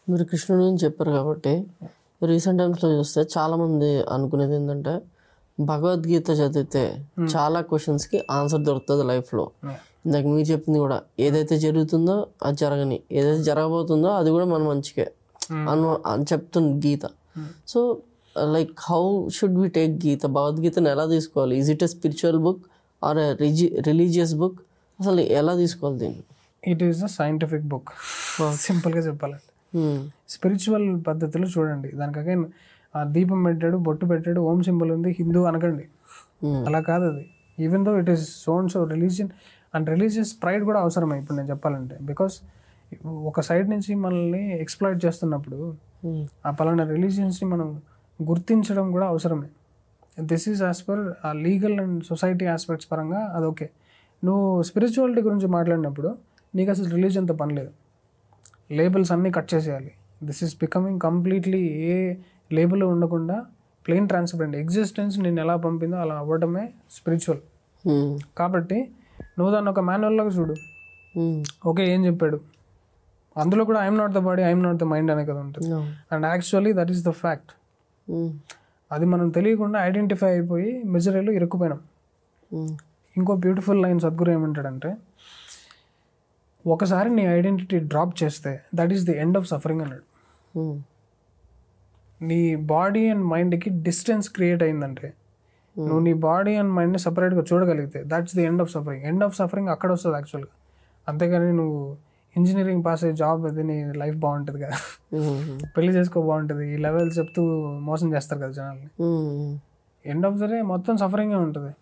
మీరు కృష్ణుడి గురించి చెప్పారు కాబట్టి రీసెంట్ టైమ్స్లో చూస్తే చాలామంది అనుకునేది ఏంటంటే భగవద్గీత చదివితే చాలా క్వశ్చన్స్కి ఆన్సర్ దొరుకుతుంది లైఫ్లో. ఇందాక మీరు చెప్పింది కూడా ఏదైతే జరుగుతుందో అది జరగని, ఏదైతే జరగబోతుందో అది కూడా మన మంచికే అని చెప్తుంది Gita. So like how should we take Gita? భగవద్గీతను ఎలా తీసుకోవాలి? Is it a spiritual book or a religious book? అసలు ఎలా తీసుకోవాలి దీన్ని? It is a scientific book, సింపుల్గా చెప్పాలంటే. స్పిరిచువల్ పద్ధతిలో చూడండి. దానికి అగైన్ దీపం పెట్టాడు, బొట్టు పెట్టాడు, ఓం సింబల్ ఉంది, హిందూ అనకండి, అలా కాదు అది. Even though it is so religion and religious pride కూడా అవసరమే ఇప్పుడు నేను చెప్పాలంటే. బికాస్ ఒక సైడ్ నుంచి మనల్ని ఎక్స్ప్లాయిట్ చేస్తున్నప్పుడు ఆ పలానా రిలీజియన్స్ని మనం గుర్తించడం కూడా అవసరమే. This is as per legal and society aspects పరంగా అది ఓకే. నువ్వు స్పిరిచువాలిటీ గురించి మాట్లాడినప్పుడు నీకు అసలు రిలీజియన్తో పని లేదు, లేబుల్స్ అన్నీ కట్ చేసేయాలి. This is becoming completely A label ఉండకుండా ప్లెయిన్ ట్రాన్స్పరెంట్ ఎగ్జిస్టెన్స్ నేను ఎలా పంపిందో అలా అవ్వడమే స్పిరిచువల్. కాబట్టి నువ్వు దాన్ని ఒక మాన్యువల్లాగా చూడు. ఓకే, ఏం చెప్పాడు అందులో కూడా I'm not the body, I'm not the mind అనే కదా ఉంటుంది. And actually that is the fact. అది మనం తెలియకుండా ఐడెంటిఫై అయిపోయి మిజరీలో ఇరుక్కుపోయినాం. ఇంకో బ్యూటిఫుల్ లైన్ సద్గురు ఏమంటాడంటే, ఒకసారి నీ ఐడెంటిటీ డ్రాప్ చేస్తే that is the end of suffering అన్నాడు. నీ బాడీ అండ్ మైండ్కి డిస్టెన్స్ క్రియేట్ అయిందంటే, నువ్వు నీ బాడీ అండ్ మైండ్ని సపరేట్గా చూడగలిగితే that's the end of suffering. End of suffering అక్కడ వస్తుంది యాక్చువల్గా. అంతేగాని నువ్వు ఇంజనీరింగ్ పాస్ అయ్యే జాబ్ అది నీ లైఫ్ బాగుంటుంది కదా, పెళ్లి చేసుకో బాగుంటుంది, ఈ లెవెల్స్ చెప్తూ మోసం చేస్తారు కదా జనాల్ని. ఎండ్ ఆఫ్ ద డే మొత్తం సఫరింగే ఉంటుంది.